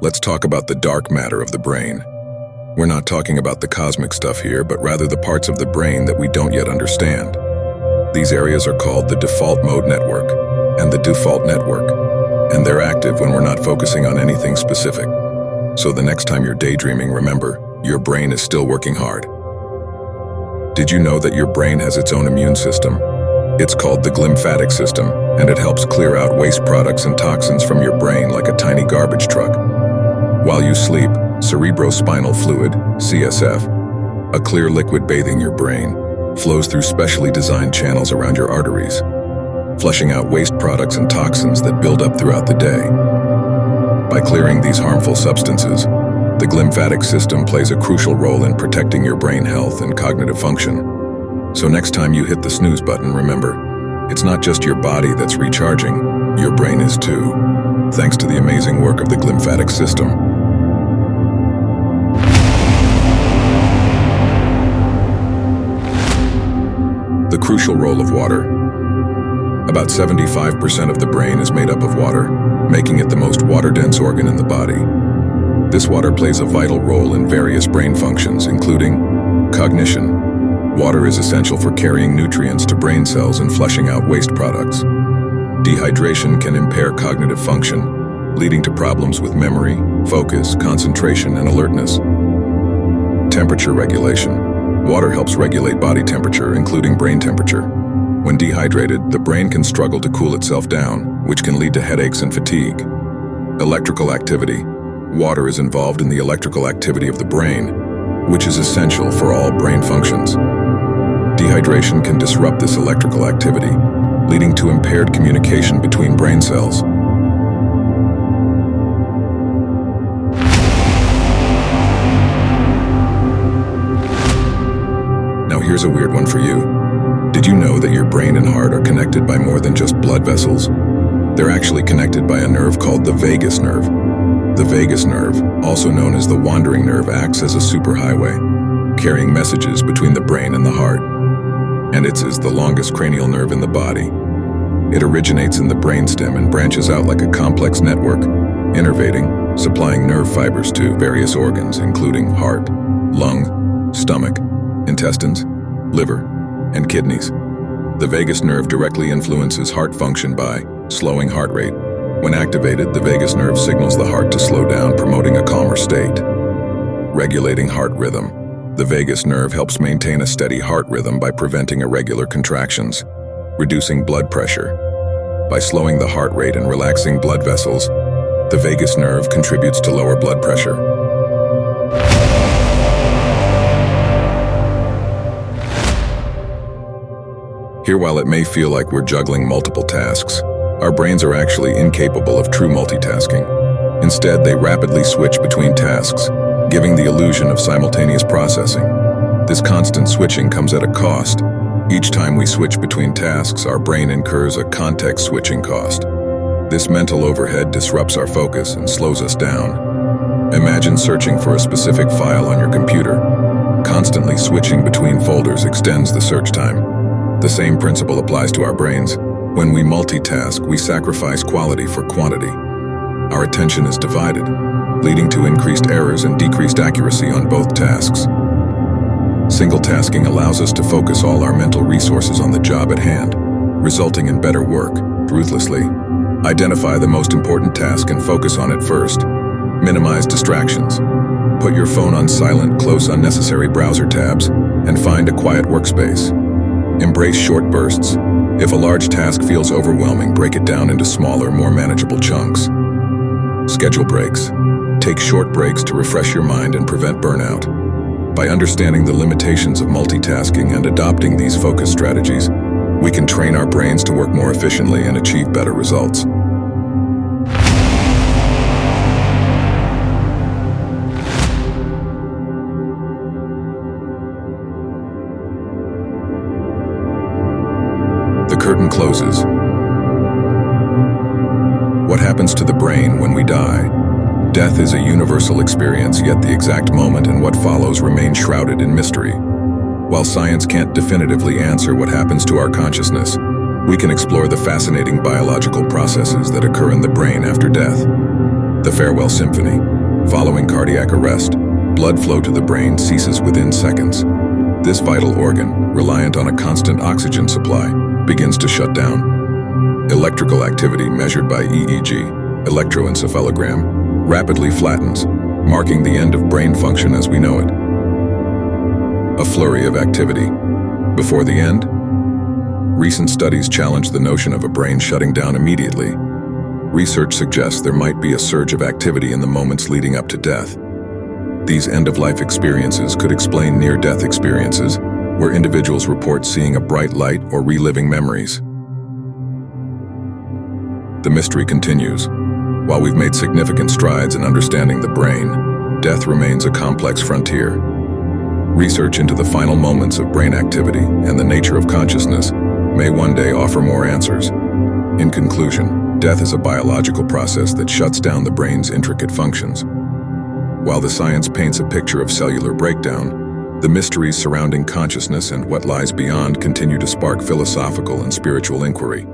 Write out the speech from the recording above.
Let's talk about the dark matter of the brain. We're not talking about the cosmic stuff here, but rather the parts of the brain that we don't yet understand. These areas are called the default mode network and the default network, and they're active when we're not focusing on anything specific. So the next time you're daydreaming, remember, your brain is still working hard. Did you know that your brain has its own immune system? It's called the glymphatic system, and it helps clear out waste products and toxins from your brain like a tiny garbage truck. While you sleep, cerebrospinal fluid, CSF, a clear liquid bathing your brain, flows through specially designed channels around your arteries, flushing out waste products and toxins that build up throughout the day. By clearing these harmful substances, the glymphatic system plays a crucial role in protecting your brain health and cognitive function. So next time you hit the snooze button, remember, it's not just your body that's recharging, your brain is too, thanks to the amazing work of the glymphatic system. The crucial role of water. About 75% of the brain is made up of water, making it the most water-dense organ in the body. This water plays a vital role in various brain functions, including cognition. Water is essential for carrying nutrients to brain cells and flushing out waste products. Dehydration can impair cognitive function, leading to problems with memory, focus, concentration, and alertness. Temperature regulation. Water helps regulate body temperature, including brain temperature. When dehydrated, the brain can struggle to cool itself down, which can lead to headaches and fatigue. Electrical activity. Water is involved in the electrical activity of the brain, which is essential for all brain functions. Dehydration can disrupt this electrical activity, leading to impaired communication between brain cells. Now here's a weird one for you. Did you know that your brain and heart are connected by more than just blood vessels? They're actually connected by a nerve called the vagus nerve. The vagus nerve, also known as the wandering nerve, acts as a superhighway, carrying messages between the brain and the heart. And it is the longest cranial nerve in the body. It originates in the brainstem and branches out like a complex network, innervating, supplying nerve fibers to various organs, including heart, lung, stomach, intestines, liver, and kidneys. The vagus nerve directly influences heart function by slowing heart rate. When activated, the vagus nerve signals the heart to slow down, promoting a calmer state. Regulating heart rhythm. The vagus nerve helps maintain a steady heart rhythm by preventing irregular contractions, reducing blood pressure. By slowing the heart rate and relaxing blood vessels, the vagus nerve contributes to lower blood pressure. Here, while it may feel like we're juggling multiple tasks, our brains are actually incapable of true multitasking. Instead, they rapidly switch between tasks, giving the illusion of simultaneous processing. This constant switching comes at a cost. Each time we switch between tasks, our brain incurs a context switching cost. This mental overhead disrupts our focus and slows us down. Imagine searching for a specific file on your computer. Constantly switching between folders extends the search time. The same principle applies to our brains. When we multitask, we sacrifice quality for quantity. Our attention is divided, leading to increased errors and decreased accuracy on both tasks. Single tasking allows us to focus all our mental resources on the job at hand, resulting in better work, ruthlessly. Identify the most important task and focus on it first. Minimize distractions. Put your phone on silent, close unnecessary browser tabs, and find a quiet workspace. Embrace short bursts. If a large task feels overwhelming, break it down into smaller, more manageable chunks. Schedule breaks. Take short breaks to refresh your mind and prevent burnout. By understanding the limitations of multitasking and adopting these focus strategies, we can train our brains to work more efficiently and achieve better results. The curtain closes. What happens to the brain when we die? Death is a universal experience, yet the exact moment and what follows remain shrouded in mystery. While science can't definitively answer what happens to our consciousness, we can explore the fascinating biological processes that occur in the brain after death. The farewell symphony. Following cardiac arrest, blood flow to the brain ceases within seconds. This vital organ, reliant on a constant oxygen supply, begins to shut down. Electrical activity measured by EEG, electroencephalogram, rapidly flattens, marking the end of brain function as we know it. A flurry of activity. Before the end? Recent studies challenge the notion of a brain shutting down immediately. Research suggests there might be a surge of activity in the moments leading up to death. These end-of-life experiences could explain near-death experiences, where individuals report seeing a bright light or reliving memories. The mystery continues. While we've made significant strides in understanding the brain, death remains a complex frontier. Research into the final moments of brain activity and the nature of consciousness may one day offer more answers. In conclusion, death is a biological process that shuts down the brain's intricate functions. While the science paints a picture of cellular breakdown, the mysteries surrounding consciousness and what lies beyond continue to spark philosophical and spiritual inquiry.